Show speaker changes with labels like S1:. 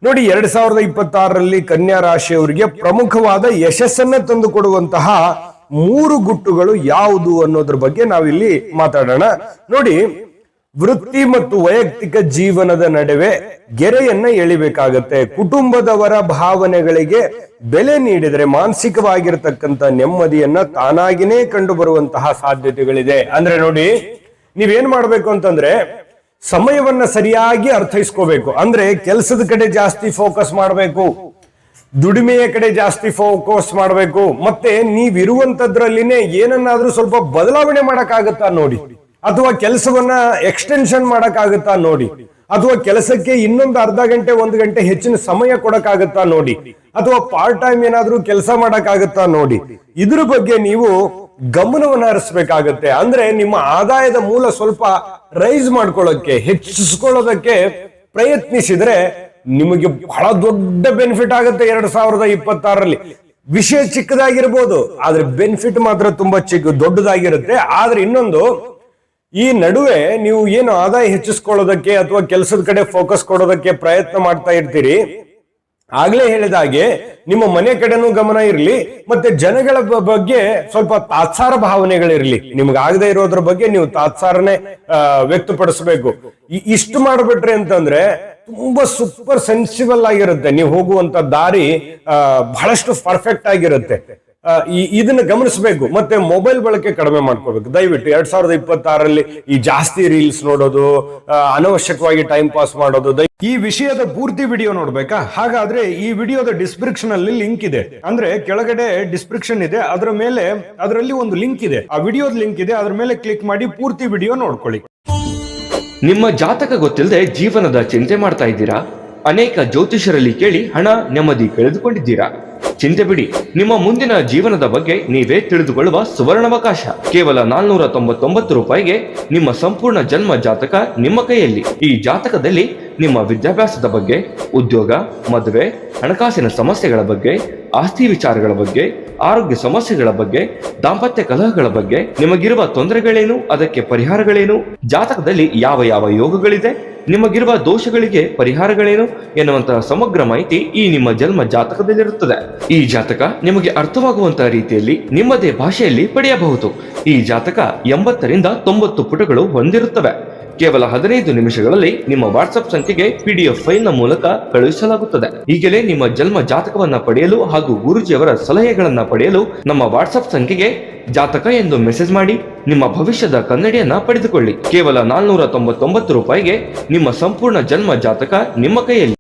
S1: ನೋಡಿ 2026ರಲ್ಲಿ ಕನ್ಯಾ ರಾಶಿಯವರಿಗೆ ಪ್ರಮುಖವಾದ ಯಶಸ್ಸನ್ನ ತಂದುಕೊಡುವಂತಹ 3 ಗುಟ್ಟುಗಳು ಯಾವುದು ಅನ್ನೋದ್ರ ಬಗ್ಗೆ ನಾವಿಲ್ಲಿ ಮಾತಾಡೋಣ. ನೋಡಿ, ವೃತ್ತಿ ಮತ್ತು ವೈಯಕ್ತಿಕ ಜೀವನದ ನಡುವೆ ಗೆರೆಯನ್ನ ಎಳಿಬೇಕಾಗತ್ತೆ. ಕುಟುಂಬದವರ ಭಾವನೆಗಳಿಗೆ ಬೆಲೆ ನೀಡಿದರೆ ಮಾನಸಿಕವಾಗಿರತಕ್ಕಂತ ನೆಮ್ಮದಿಯನ್ನ ತಾನಾಗಿನೇ ಕಂಡು ಬರುವಂತಹ ಸಾಧ್ಯತೆಗಳಿದೆ. ಅಂದ್ರೆ ನೋಡಿ, ನೀವೇನ್ ಮಾಡ್ಬೇಕು ಅಂತಂದ್ರೆ ಸಮಯವನ್ನ ಸರಿಯಾಗಿ ಅರ್ಥೈಸ್ಕೋಬೇಕು. ಅಂದ್ರೆ ಕೆಲಸದ ಕಡೆ ಜಾಸ್ತಿ ಫೋಕಸ್ ಮಾಡಬೇಕು, ದುಡಿಮೆಯ ಕಡೆ ಜಾಸ್ತಿ ಫೋಕಸ್ ಮಾಡಬೇಕು. ಮತ್ತೆ ನೀವಿರುವಂತದ್ರಲ್ಲಿನೇ ಏನನ್ನಾದ್ರೂ ಸ್ವಲ್ಪ ಬದಲಾವಣೆ ಮಾಡಕ್ಕಾಗತ್ತಾ ನೋಡಿ, ಅಥವಾ ಕೆಲಸವನ್ನ ಎಕ್ಸ್ಟೆನ್ಷನ್ ಮಾಡಕ್ಕಾಗತ್ತಾ ನೋಡಿ, ಅಥವಾ ಕೆಲಸಕ್ಕೆ ಇನ್ನೊಂದು ಅರ್ಧ ಗಂಟೆ 1 ಗಂಟೆ ಹೆಚ್ಚಿನ ಸಮಯ ಕೊಡಕ್ಕಾಗತ್ತಾ ನೋಡಿ, ಅಥವಾ ಪಾರ್ಟ್ ಟೈಮ್ ಏನಾದ್ರೂ ಕೆಲಸ ಮಾಡಕ್ಕಾಗತ್ತಾ ನೋಡಿ. ಇದ್ರ ಬಗ್ಗೆ ನೀವು ಗಮನವನ್ನ ಹರಿಸಬೇಕಾಗತ್ತೆ. ಅಂದ್ರೆ ನಿಮ್ಮ ಆದಾಯದ ಮೂಲ ಸ್ವಲ್ಪ ರೈಸ್ ಮಾಡ್ಕೊಳ್ಳೋಕೆ, ಹೆಚ್ಚಿಸ್ಕೊಳ್ಳೋದಕ್ಕೆ ಪ್ರಯತ್ನಿಸಿದ್ರೆ ನಿಮಗೆ ಬಹಳ ದೊಡ್ಡ ಬೆನಿಫಿಟ್ ಆಗುತ್ತೆ 2026ರಲ್ಲಿ. ವಿಷಯ ಚಿಕ್ಕದಾಗಿರ್ಬೋದು, ಆದ್ರೆ ಬೆನಿಫಿಟ್ ಮಾತ್ರ ತುಂಬಾ ದೊಡ್ಡದಾಗಿರುತ್ತೆ. ಆದ್ರೆ ಇನ್ನೊಂದು, ಈ ನಡುವೆ ನೀವು ಏನು ಆದಾಯ ಹೆಚ್ಚಿಸ್ಕೊಳ್ಳೋದಕ್ಕೆ ಅಥವಾ ಕೆಲಸದ ಕಡೆ ಫೋಕಸ್ ಕೊಡೋದಕ್ಕೆ ಪ್ರಯತ್ನ ಮಾಡ್ತಾ ಇರ್ತೀರಿ, ಆಗ್ಲೇ ಹೇಳಿದ ಹಾಗೆ ನಿಮ್ಮ ಮನೆ ಕಡೆನೂ ಗಮನ ಇರಲಿ, ಮತ್ತೆ ಜನಗಳ ಬಗ್ಗೆ ಸ್ವಲ್ಪ ತಾತ್ಸಾರ ಭಾವನೆಗಳಿರ್ಲಿ. ನಿಮ್ಗಾಗದೇ ಇರೋದ್ರ ಬಗ್ಗೆ ನೀವು ತಾತ್ಸಾರನೆ ವ್ಯಕ್ತಪಡಿಸಬೇಕು. ಇಷ್ಟು ಮಾಡ್ಬಿಟ್ರಿ ಅಂತಂದ್ರೆ ತುಂಬಾ ಸೂಪರ್ ಸೆನ್ಸಿಬಲ್ ಆಗಿರುತ್ತೆ. ನೀವು ಹೋಗುವಂತ ದಾರಿ ಬಹಳಷ್ಟು ಪರ್ಫೆಕ್ಟ್ ಆಗಿರುತ್ತೆ. ಇದನ್ನ ಗಮನಿಸಬೇಕು. ಮತ್ತೆ ಮೊಬೈಲ್ ಬಳಕೆ ಕಡಿಮೆ ಮಾಡ್ಕೋಬೇಕು ದಯವಿಟ್ಟು. 2026ರಲ್ಲಿ ಈ ಜಾಸ್ತಿ ರೀಲ್ಸ್ ನೋಡೋದು, ಅನವಶ್ಯಕವಾಗಿ ಟೈಮ್ ಪಾಸ್ ಮಾಡೋದು. ಈ ವಿಷಯದ ಪೂರ್ತಿ ವಿಡಿಯೋ ನೋಡ್ಬೇಕಾ? ಹಾಗಾದ್ರೆ ಈ ವಿಡಿಯೋದ ಡಿಸ್ಕ್ರಿಪ್ಷನ್ ಅಲ್ಲಿ ಲಿಂಕ್ ಇದೆ. ಅಂದ್ರೆ ಕೆಳಗಡೆ ಡಿಸ್ಕ್ರಿಪ್ಷನ್ ಇದೆ, ಅದರಲ್ಲಿ ಒಂದು ಲಿಂಕ್ ಇದೆ, ಆ ವಿಡಿಯೋದ ಲಿಂಕ್ ಇದೆ, ಅದ್ರ ಮೇಲೆ ಕ್ಲಿಕ್ ಮಾಡಿ ಪೂರ್ತಿ ವಿಡಿಯೋ ನೋಡ್ಕೊಳ್ಳಿ.
S2: ನಿಮ್ಮ ಜಾತಕ ಗೊತ್ತಿಲ್ಲದೆ ಜೀವನದ ಚಿಂತೆ ಮಾಡ್ತಾ ಇದ್ದೀರಾ? ಅನೇಕ ಜ್ಯೋತಿಷರಲ್ಲಿ ಕೇಳಿ ಹಣ ನೆಮ್ಮದಿ ಕಳೆದುಕೊಂಡಿದ್ದೀರಾ? ಚಿಂತೆ ಬಿಡಿ, ನಿಮ್ಮ ಮುಂದಿನ ಜೀವನದ ಬಗ್ಗೆ ನೀವೇ ತಿಳಿದುಕೊಳ್ಳುವ ಸುವರ್ಣಾವಕಾಶ. ಕೇವಲ 499 ರೂಪಾಯಿಗೆ ನಿಮ್ಮ ಸಂಪೂರ್ಣ ಜನ್ಮ ಜಾತಕ ನಿಮ್ಮ ಕೈಯಲ್ಲಿ. ಈ ಜಾತಕದಲ್ಲಿ ನಿಮ್ಮ ವಿದ್ಯಾಭ್ಯಾಸದ ಬಗ್ಗೆ, ಉದ್ಯೋಗ, ಮದುವೆ, ಹಣಕಾಸಿನ ಸಮಸ್ಯೆಗಳ ಬಗ್ಗೆ, ಆಸ್ತಿ ವಿಚಾರಗಳ ಬಗ್ಗೆ, ಆರೋಗ್ಯ ಸಮಸ್ಯೆಗಳ ಬಗ್ಗೆ, ದಾಂಪತ್ಯ ಕಲಹಗಳ ಬಗ್ಗೆ, ನಿಮಗಿರುವ ತೊಂದರೆಗಳೇನು, ಅದಕ್ಕೆ ಪರಿಹಾರಗಳೇನು, ಜಾತಕದಲ್ಲಿ ಯಾವ ಯಾವ ಯೋಗಗಳಿದೆ, ನಿಮಗಿರುವ ದೋಷಗಳಿಗೆ ಪರಿಹಾರಗಳೇನು ಎನ್ನುವಂತಹ ಸಮಗ್ರ ಮಾಹಿತಿ ಈ ನಿಮ್ಮ ಜನ್ಮ ಜಾತಕದಲ್ಲಿರುತ್ತದೆ. ಈ ಜಾತಕ ನಿಮಗೆ ಅರ್ಥವಾಗುವಂತಹ ರೀತಿಯಲ್ಲಿ ನಿಮ್ಮದೇ ಭಾಷೆಯಲ್ಲಿ ಪಡೆಯಬಹುದು. ಈ ಜಾತಕ 80ರಿಂದ 90 ಪುಟಗಳು ಹೊಂದಿರುತ್ತವೆ. ಕೇವಲ 15 ನಿಮಿಷಗಳಲ್ಲಿ ನಿಮ್ಮ ವಾಟ್ಸ್ಆಪ್ ಸಂಖ್ಯೆಗೆ PDF ಫೈಲ್ ನ ಮೂಲಕ ಕಳುಹಿಸಲಾಗುತ್ತದೆ. ಈಗಲೇ ನಿಮ್ಮ ಜನ್ಮ ಜಾತಕವನ್ನ ಪಡೆಯಲು ಹಾಗೂ ಗುರುಜಿಯವರ ಸಲಹೆಗಳನ್ನ ಪಡೆಯಲು ನಮ್ಮ ವಾಟ್ಸ್ಆಪ್ ಸಂಖ್ಯೆಗೆ ಜಾತಕ ಎಂದು ಮೆಸೇಜ್ ಮಾಡಿ ನಿಮ್ಮ ಭವಿಷ್ಯದ ಕನ್ನಡಿಯನ್ನ ಪಡೆದುಕೊಳ್ಳಿ. ಕೇವಲ 499 ರೂಪಾಯಿಗೆ ನಿಮ್ಮ ಸಂಪೂರ್ಣ ಜನ್ಮ ಜಾತಕ ನಿಮ್ಮ ಕೈಯಲ್ಲಿ.